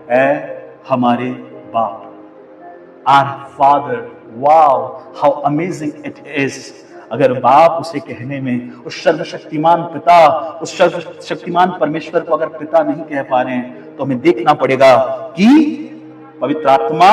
ऐ हमारे बाप, our father. Wow, how amazing it is. अगर बाप उसे कहने में, उस सर्वशक्तिमान पिता, उस सर्वशक्तिमान परमेश्वर को अगर पिता नहीं कह पा रहे हैं, तो हमें देखना पड़ेगा कि पवित्र आत्मा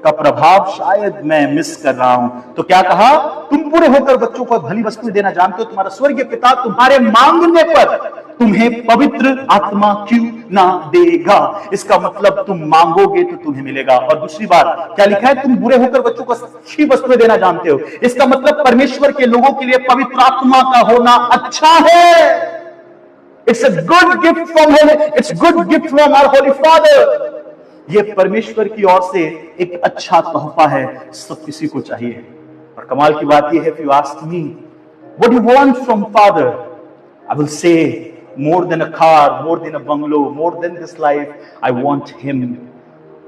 का प्रभाव शायद मैं मिस कर रहा हूं। तो क्या कहा? तुम पूरे होकर बच्चों को भली वस्तु देना जानते हो, तुम्हारा स्वर्गीय पिता तुम्हारे मांगने पर तुम्हें पवित्र आत्मा क्यों ना देगा। इसका मतलब तुम मांगोगे तो तुम्हें मिलेगा। और दूसरी बात क्या लिखा है? तुम बुरे होकर बच्चों को अच्छी वस्तुएं देना जानते हो। इसका मतलब परमेश्वर के लोगों के लिए पवित्र आत्मा का होना अच्छा है। It's a good gift from heaven, it's good gift from our holy father. यह परमेश्वर की ओर से एक अच्छा तोहफा है, सब किसी को चाहिए। और कमाल की बात यह है, if you ask me what you want from father, I will say more than a car, more than a bungalow, more than this life, I want him.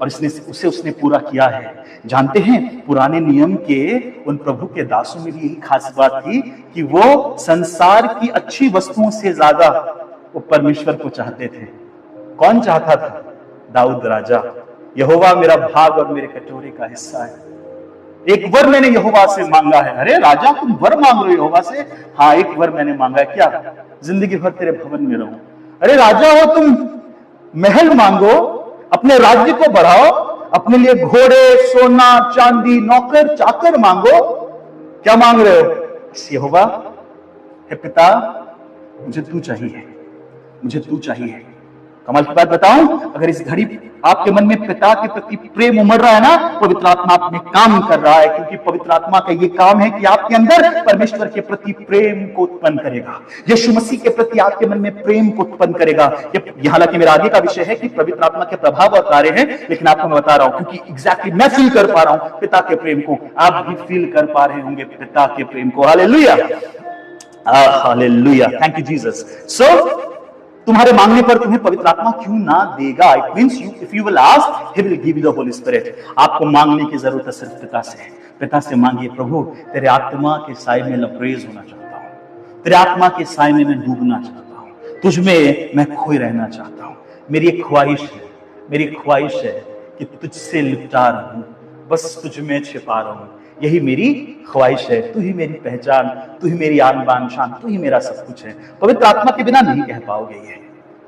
और उसने पूरा किया है। जानते हैं, पुराने नियम के उन प्रभु के दासों में भी यही खास बात थी कि वो संसार की अच्छी वस्तुओं से ज्यादा वो परमेश्वर को चाहते थे। कौन चाहता था? दाऊद राजा। यहोवा मेरा भाग और मेरे कटोरे का हिस्सा है, एक वर मैंने यहोवा से मांगा है। अरे राजा, तुम वर मांग रहे हो यहोवा से? हाँ, एक वर मैंने मांगा है। क्या? जिंदगी भर तेरे भवन में रहूं। अरे राजा हो तुम, महल मांगो, अपने राज्य को बढ़ाओ, अपने लिए घोड़े, सोना, चांदी, नौकर, चाकर मांगो। क्या मांग रहे हो? यहोवा, हे पिता, मुझे तू चाहिए, मुझे तू चाहिए। कमाल की बात बताऊं, अगर इस घड़ी आपके मन में पिता के प्रति प्रेम उमड़ रहा है ना, पवित्र आत्मा आप में काम कर रहा है। क्योंकि पवित्र आत्मा का ये काम है कि आपके अंदर परमेश्वर के प्रति प्रेम को उत्पन्न करेगा, यीशु मसीह के प्रति आपके मन में प्रेम को उत्पन्न करेगा। ये हालांकि मेरा आगे का विषय है कि पवित्र आत्मा के प्रभाव और कार्य है, लेकिन आपको मैं बता रहा हूं क्योंकि एग्जैक्टली मैं फील कर पा रहा हूं पिता के प्रेम को। आप भी फील कर पा रहे होंगे पिता के प्रेम को। Hallelujah, hallelujah, thank you Jesus. So तुम्हारे मांगने पर तुम्हें पवित्र आत्मा क्यों ना देगा? It means if you will ask, he will give you the holy spirit. आपको मांगने की जरूरत है सिर्फ पिता से। पिता से मांगिए, प्रभु तेरे आत्मा के साए में लबरेज होना चाहता हूं, तेरे आत्मा के साए में मैं डूबना चाहता हूं, तुझ में मैं खोए रहना चाहता हूं। मेरी एक ख्वाहिश है, मेरी ख्वाहिश है कि तुझसे लिपटा रहूं, बस तुझ में छिपा रहूं। यही मेरी ख्वाहिश है। तू ही मेरी पहचान, तू ही मेरी आन बान शान, तू ही मेरा सब कुछ है। पवित्र आत्मा के बिना नहीं कह पाओगे ये,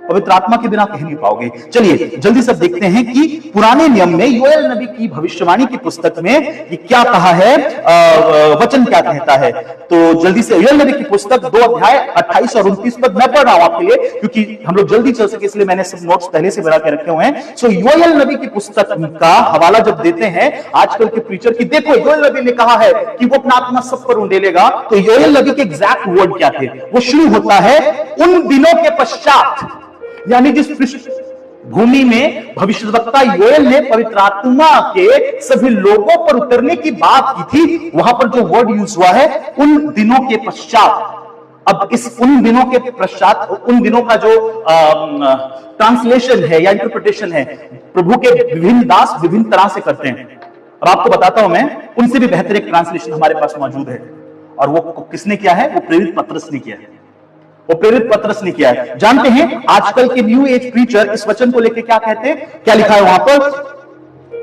पवित्र आत्मा के बिना कह नहीं पाओगे। चलिए जल्दी से देखते हैं कि पुराने नियम में योएल नबी की भविष्यवाणी की पुस्तक में ये क्या कहा है, वचन क्या कहता है। तो जल्दी से योएल नबी की पुस्तक 2 अध्याय 28 और 29 पद मैं पढ़ रहा हूं आपके लिए, क्योंकि हम लोग जल्दी चल सके इसलिए मैंने सब नोट्स पहले से बना के रखे हुए हैं। सो योएल नबी की पुस्तक का हवाला जब देते हैं आजकल के प्रीचर की, देखो योएल नबी ने कहा है कि वो अपना आत्मा सब पर उंडेलेगा, तो योएल नबी के एग्जैक्ट वर्ड क्या थे? वो शुरू होता है उन दिनों के पश्चात, यानी जिस भूमि में भविष्यवक्ता योएल ने पवित्र आत्मा के सभी लोगों पर उतरने की बात की थी, वहां पर जो वर्ड यूज हुआ है उन दिनों के पश्चात। अब इस उन दिनों के पश्चात, उन दिनों का जो ट्रांसलेशन है या इंटरप्रिटेशन है, प्रभु के विभिन्न दास विभिन्न तरह से करते हैं। और आपको बताता हूं मैं, उनसे भी बेहतर एक ट्रांसलेशन हमारे पास मौजूद है। और वो किसने किया है? वो प्रेरित पतरस ने किया है। वो प्रेरित पतरस ने किया है। जानते हैं आजकल के न्यू एज प्रीचर इस वचन को लेकर क्या कहते हैं? क्या लिखा है वहां पर?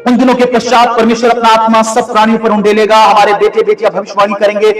उन दिनों के पश्चात परमेश्वर अपना आत्मा सब प्राणियों पर उंडेलेगा, हमारे बेटे बेटियां भविष्यवाणी करेंगे,